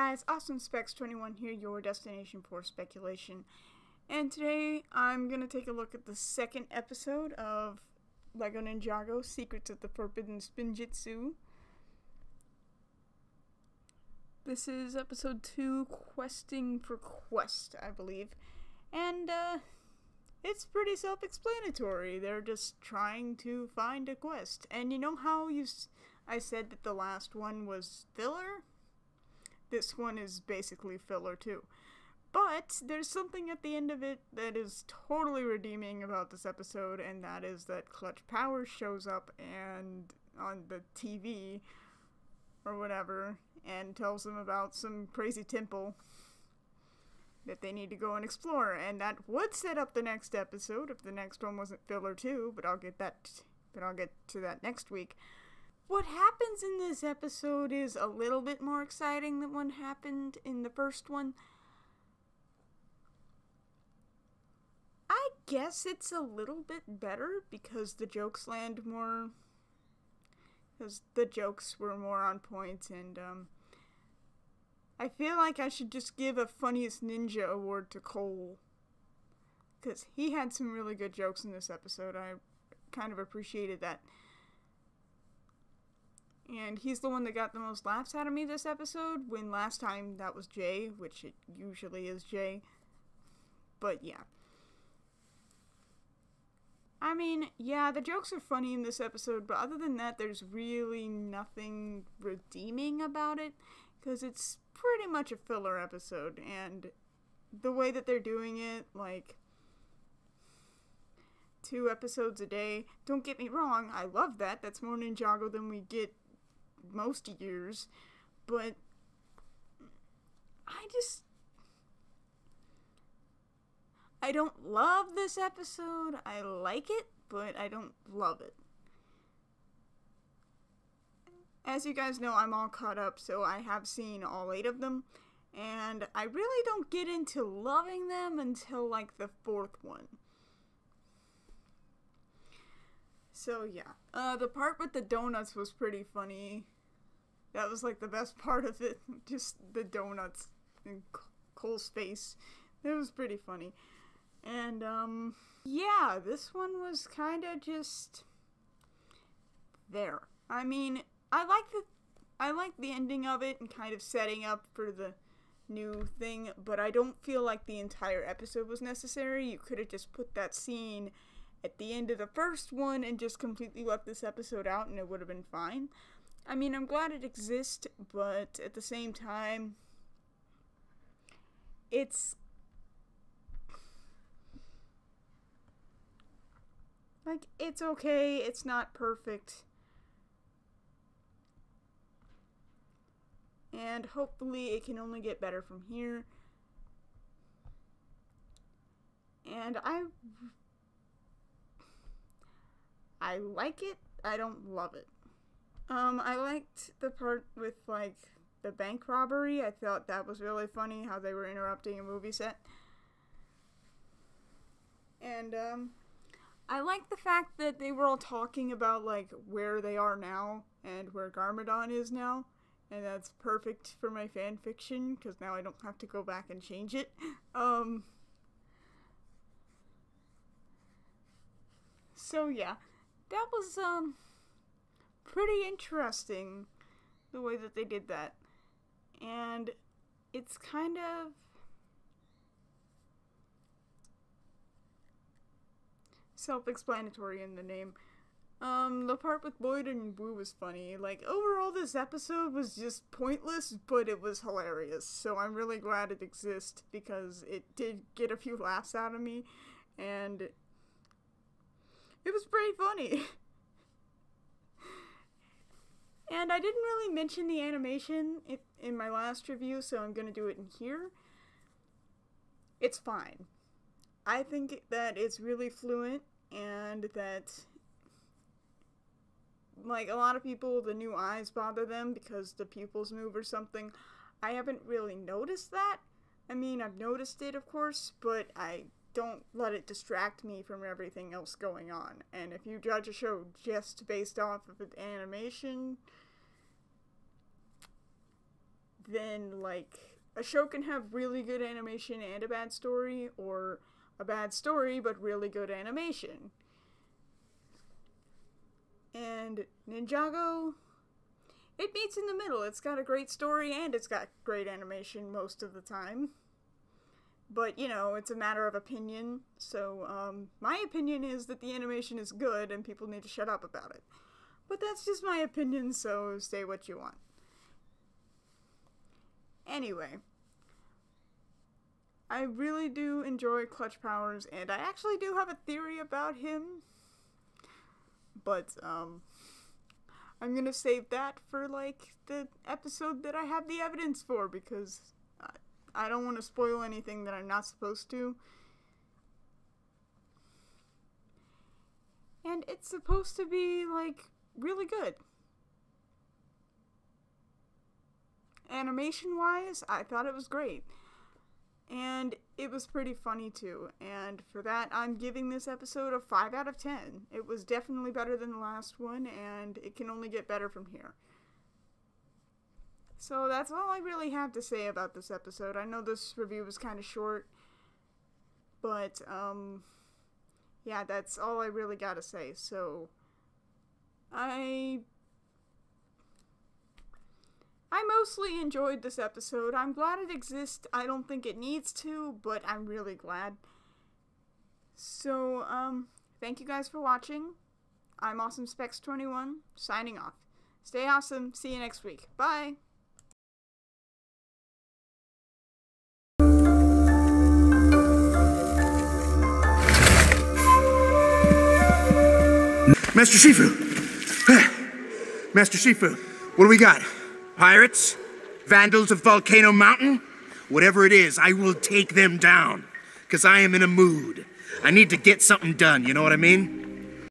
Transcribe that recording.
guys, Awesome Specs 21 here, your destination for speculation. And today I'm going to take a look at the second episode of LEGO Ninjago, Secrets of the Forbidden Spinjitsu. This is episode 2, Questing for Quest, I believe. And it's pretty self-explanatory. They're just trying to find a quest. And you know how I said that the last one was filler? This one is basically filler too. But there's something at the end of it that is totally redeeming about this episode, and that is that Clutch Power shows up and on the TV or whatever and tells them about some crazy temple that they need to go and explore, and that would set up the next episode if the next one wasn't filler too, but I'll get to that next week. What happens in this episode is a little bit more exciting than what happened in the first one. I guess it's a little bit better because the jokes land more, because the jokes were more on point, and I feel like I should just give a Funniest Ninja award to Cole, because he had some really good jokes in this episode. I kind of appreciated that. And he's the one that got the most laughs out of me this episode, when last time that was Jay, which it usually is Jay. But yeah. I mean, yeah, the jokes are funny in this episode, but other than that, there's really nothing redeeming about it, because it's pretty much a filler episode, and the way that they're doing it, like 2 episodes a day, don't get me wrong, I love that. That's more Ninjago than we get most years, but I don't love this episode. I like it, but I don't love it. As you guys know, I'm all caught up, so I have seen all 8 of them, and I really don't get into loving them until like the 4th one. So yeah, the part with the donuts was pretty funny. That was like the best part of it, just the donuts in Cole's face. It was pretty funny. And yeah, this one was kind of just there. I mean, I like the ending of it and kind of setting up for the new thing, but I don't feel like the entire episode was necessary. You could have just put that scene at the end of the first one and just completely left this episode out and it would have been fine. I mean, I'm glad it exists, but at the same time, it's like, it's okay, it's not perfect. And hopefully it can only get better from here. And I like it, I don't love it. I liked the part with, like, the bank robbery. I thought that was really funny, how they were interrupting a movie set. And, I liked the fact that they were all talking about, like, where they are now and where Garmadon is now. And that's perfect for my fan fiction, because now I don't have to go back and change it. So yeah, that was, pretty interesting, the way that they did that. And it's kind of self-explanatory in the name. The part with Boyd and Boo was funny. Like, overall this episode was just pointless, but it was hilarious. So I'm really glad it exists, because it did get a few laughs out of me, and it was pretty funny. And I didn't really mention the animation in my last review, so I'm gonna do it in here. It's fine. I think that it's really fluent, and that, like, a lot of people, the new eyes bother them because the pupils move or something. I haven't really noticed that. I mean, I've noticed it, of course, but I don't let it distract me from everything else going on. And if you judge a show just based off of the animation, then, like, a show can have really good animation and a bad story, or a bad story but really good animation. And Ninjago, it meets in the middle. It's got a great story and it's got great animation most of the time. But, you know, it's a matter of opinion. So, my opinion is that the animation is good and people need to shut up about it. But that's just my opinion, so say what you want. Anyway, I really do enjoy Clutch Powers, and I actually do have a theory about him. But, I'm gonna save that for, like, the episode that I have the evidence for, because I don't want to spoil anything that I'm not supposed to. And it's supposed to be, like, really good. Animation-wise, I thought it was great. And it was pretty funny, too. And for that, I'm giving this episode a 5 out of 10. It was definitely better than the last one, and it can only get better from here. So that's all I really have to say about this episode. I know this review was kind of short, but, yeah, that's all I really gotta say. So, I mostly enjoyed this episode. I'm glad it exists. I don't think it needs to, but I'm really glad. So, thank you guys for watching. I'm AwesomeSpecs21, signing off. Stay awesome. See you next week. Bye! Master Shifu! Master Shifu, what do we got? Pirates? Vandals of Volcano Mountain? Whatever it is, I will take them down. 'Cause I am in a mood. I need to get something done, you know what I mean?